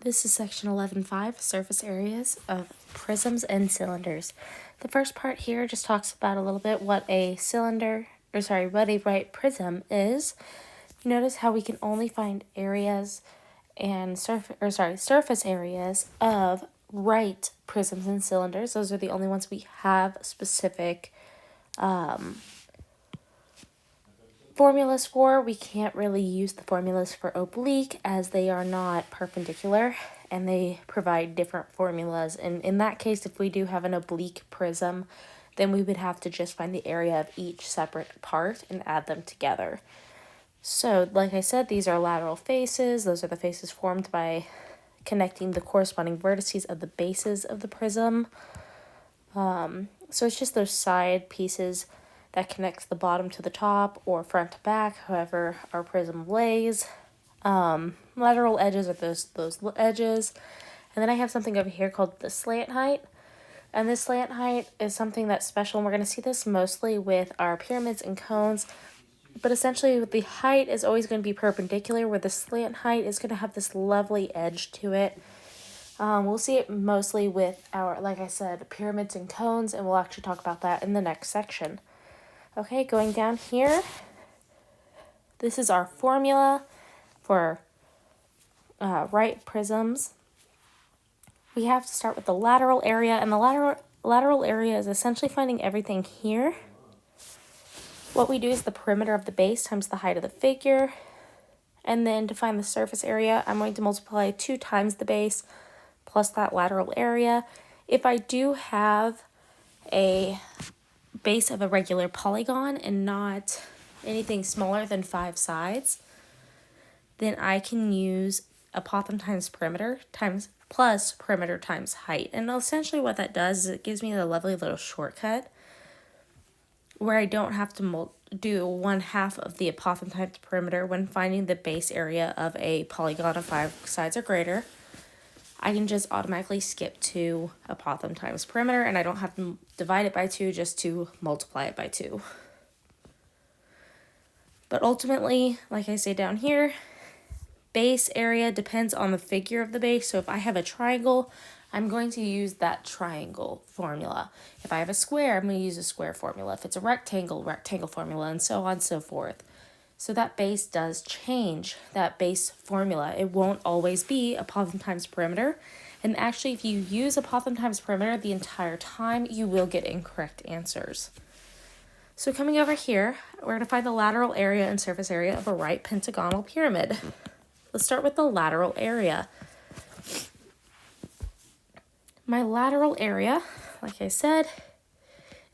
This is section 11.5, surface areas of prisms and cylinders. The first part here just talks about a little bit what a what a right prism is. You notice how we can only find areas and surface areas of right prisms and cylinders. Those are the only ones we have specific formulas for. We can't really use the formulas for oblique as they are not perpendicular and they provide different formulas. And in that case, if we do have an oblique prism, then we would have to just find the area of each separate part and add them together. So, like I said, these are lateral faces. Those are the faces formed by connecting the corresponding vertices of the bases of the prism. So it's just those side pieces that connects the bottom to the top or front to back, however our prism lays. Lateral edges are those edges. And then I have something over here called the slant height. And this slant height is something that's special, and we're going to see this mostly with our pyramids and cones. But essentially, the height is always going to be perpendicular, where the slant height is going to have this lovely edge to it. We'll see it mostly with our, like I said, pyramids and cones, and we'll actually talk about that in the next section. Okay, going down here, this is our formula for right prisms. We have to start with the lateral area, and the lateral area is essentially finding everything here. What we do is the perimeter of the base times the height of the figure, and then to find the surface area, I'm going to multiply 2 times the base plus that lateral area. If I do have a base of a regular polygon and not anything smaller than 5 sides, then I can use apothem times perimeter plus perimeter times height. And essentially what that does is it gives me a lovely little shortcut where I don't have to do 1/2 of the apothem times perimeter when finding the base area of a polygon of 5 sides or greater. I can just automatically skip to apothem times perimeter, and I don't have to divide it by 2 just to multiply it by 2. But ultimately, like I say down here, base area depends on the figure of the base. So if I have a triangle, I'm going to use that triangle formula. If I have a square, I'm going to use a square formula. If it's a rectangle formula, and so on and so forth. So that base does change, that base formula. It won't always be apothem times perimeter. And actually, if you use apothem times perimeter the entire time, you will get incorrect answers. So coming over here, we're going to find the lateral area and surface area of a right pentagonal pyramid. Let's start with the lateral area. My lateral area, like I said,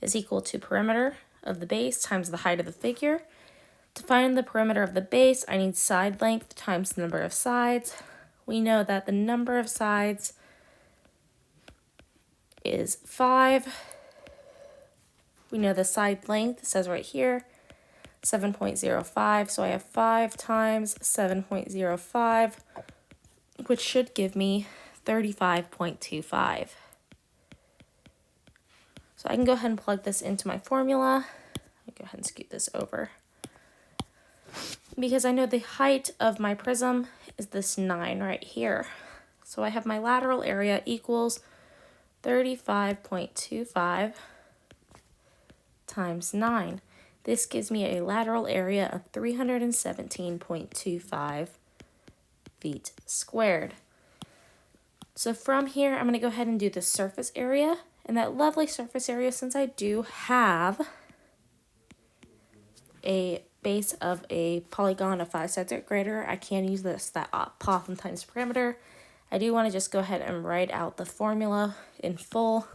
is equal to perimeter of the base times the height of the figure. To find the perimeter of the base, I need side length times the number of sides. We know that the number of sides is 5. We know the side length, it says right here, 7.05. So I have 5 times 7.05, which should give me 35.25. So I can go ahead and plug this into my formula. I'll go ahead and scoot this over. Because I know the height of my prism is this 9 right here. So I have my lateral area equals 35.25 times 9. This gives me a lateral area of 317.25 feet squared. So from here, I'm going to go ahead and do the surface area. And that lovely surface area, since I do have a base of a polygon of 5 sides or greater, I can use that apothem times perimeter. I do want to just go ahead and write out the formula in full.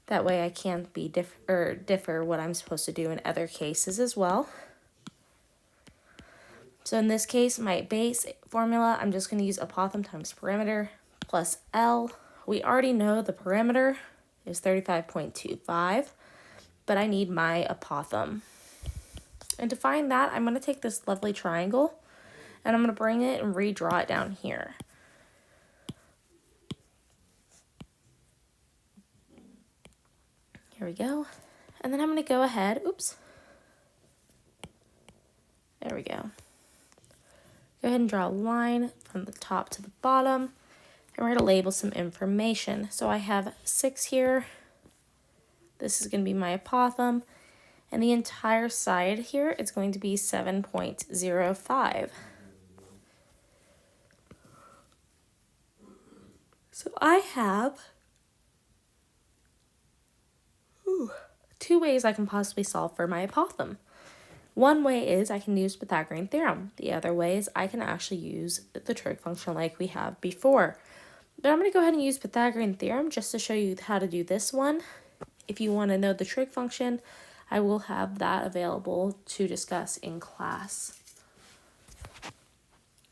That way I can differ what I'm supposed to do in other cases as well. So in this case, my base formula, I'm just going to use apothem times perimeter plus L. We already know the perimeter is 35.25, but I need my apothem. And to find that, I'm going to take this lovely triangle, and I'm going to bring it and redraw it down here. Here we go. And then I'm going to go ahead, there we go. Go ahead and draw a line from the top to the bottom, and we're going to label some information. So I have 6 here. This is going to be my apothem, and the entire side here is going to be 7.05. So I have 2 ways I can possibly solve for my apothem. One way is I can use Pythagorean theorem. The other way is I can actually use the trig function like we have before. But I'm going to go ahead and use Pythagorean theorem just to show you how to do this one. If you want to know the trig function, I will have that available to discuss in class.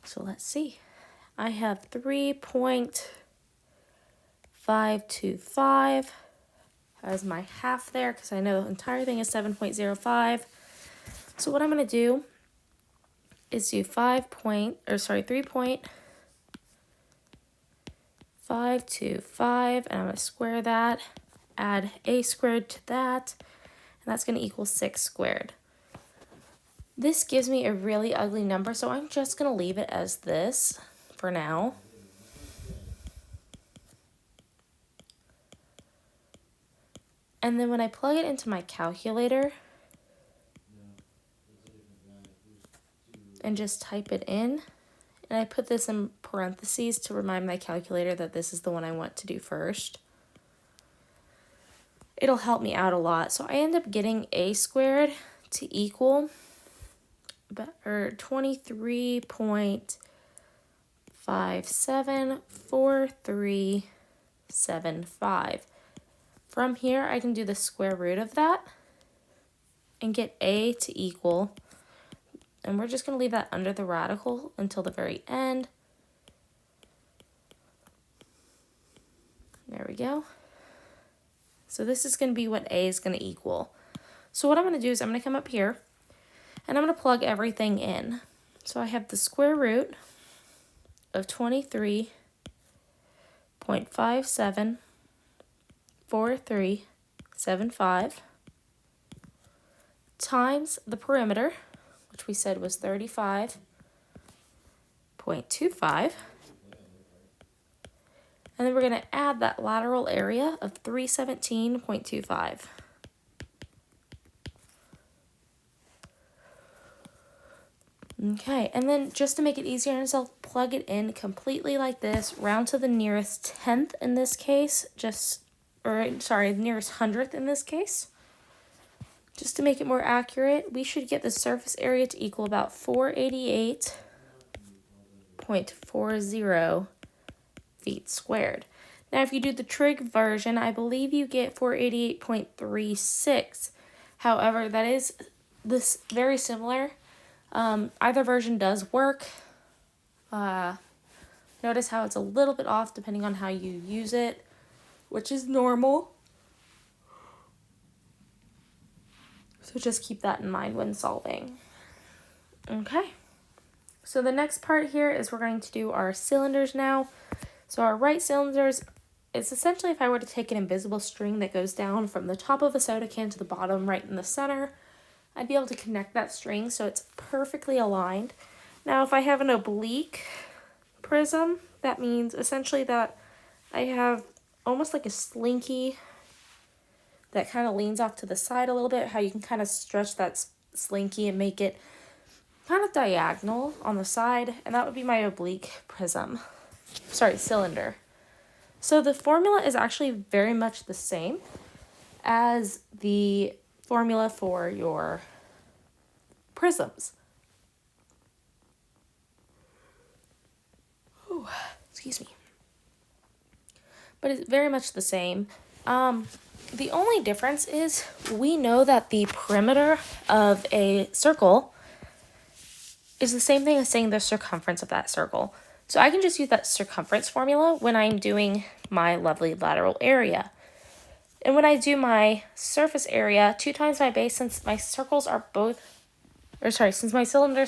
So let's see. I have 3.525 as my half there because I know the entire thing is 7.05. So what I'm going to do is do 3.525, and I'm going to square that, add a squared to that, and that's going to equal 6 squared. This gives me a really ugly number, so I'm just going to leave it as this for now. And then when I plug it into my calculator and just type it in, and I put this in parentheses to remind my calculator that this is the one I want to do first, it'll help me out a lot. So I end up getting a squared to equal 23.574375. From here, I can do the square root of that and get a to equal, and we're just going to leave that under the radical until the very end. There we go. So this is going to be what a is going to equal. So what I'm going to do is I'm going to come up here, and I'm going to plug everything in. So I have the square root of 23.574375 times the perimeter, which we said was 35.25. And then we're going to add that lateral area of 317.25. Okay, and then just to make it easier on yourself, plug it in completely like this, round to the nearest tenth in this case, nearest hundredth in this case. Just to make it more accurate, we should get the surface area to equal about 488.40 feet squared. Now, if you do the trig version, I believe you get 488.36. However, that is this very similar. Either version does work. Notice how it's a little bit off depending on how you use it, which is normal. So just keep that in mind when solving. Okay. So the next part here is we're going to do our cylinders now. So our right cylinders, it's essentially if I were to take an invisible string that goes down from the top of a soda can to the bottom right in the center, I'd be able to connect that string so it's perfectly aligned. Now if I have an oblique prism, that means essentially that I have almost like a slinky that kind of leans off to the side a little bit, how you can kind of stretch that slinky and make it kind of diagonal on the side, and that would be my oblique cylinder. So the formula is actually very much the same as the formula for your prisms. Ooh, excuse me. But it's very much the same. The only difference is we know that the perimeter of a circle is the same thing as saying the circumference of that circle. So I can just use that circumference formula when I'm doing my lovely lateral area. And when I do my surface area, 2 times my base, since my cylinders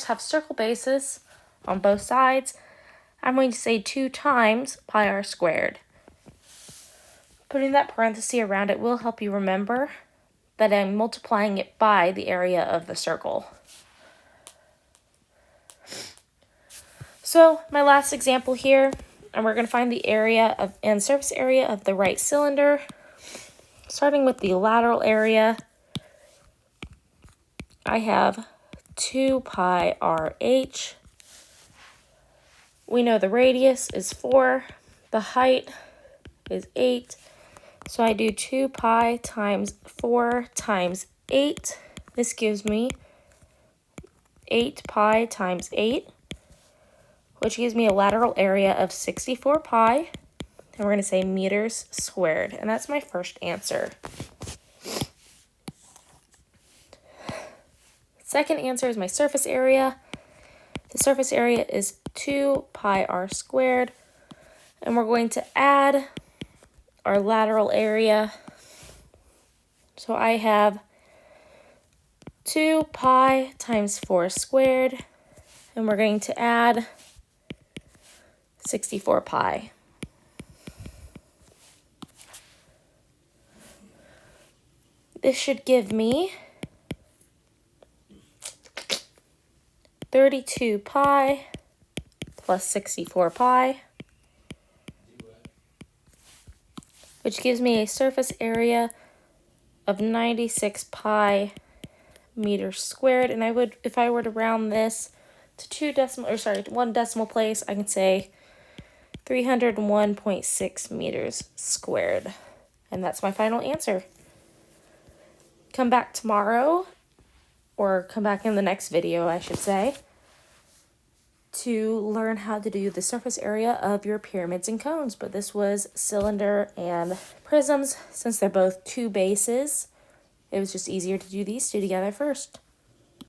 have circle bases on both sides, I'm going to say 2 times pi r squared. Putting that parenthesis around it will help you remember that I'm multiplying it by the area of the circle. So my last example here, and we're going to find the area of and surface area of the right cylinder. Starting with the lateral area, I have 2 pi RH. We know the radius is 4, the height is 8, so I do 2 pi times 4 times 8. This gives me 8 pi times 8, which gives me a lateral area of 64 pi, and we're going to say meters squared, and that's my first answer. Second answer is my surface area. The surface area is 2 pi r squared, and we're going to add our lateral area. So I have 2 pi times 4 squared, and we're going to add 64 pi. This should give me 32 pi plus 64 pi, which gives me a surface area of 96 pi meters squared. And I would, if I were to round this to one decimal place, I can say 301.6 meters squared. And that's my final answer. Come back tomorrow, or come back in the next video, I should say, to learn how to do the surface area of your pyramids and cones. But this was cylinder and prisms. Since they're both two bases, it was just easier to do these two together first.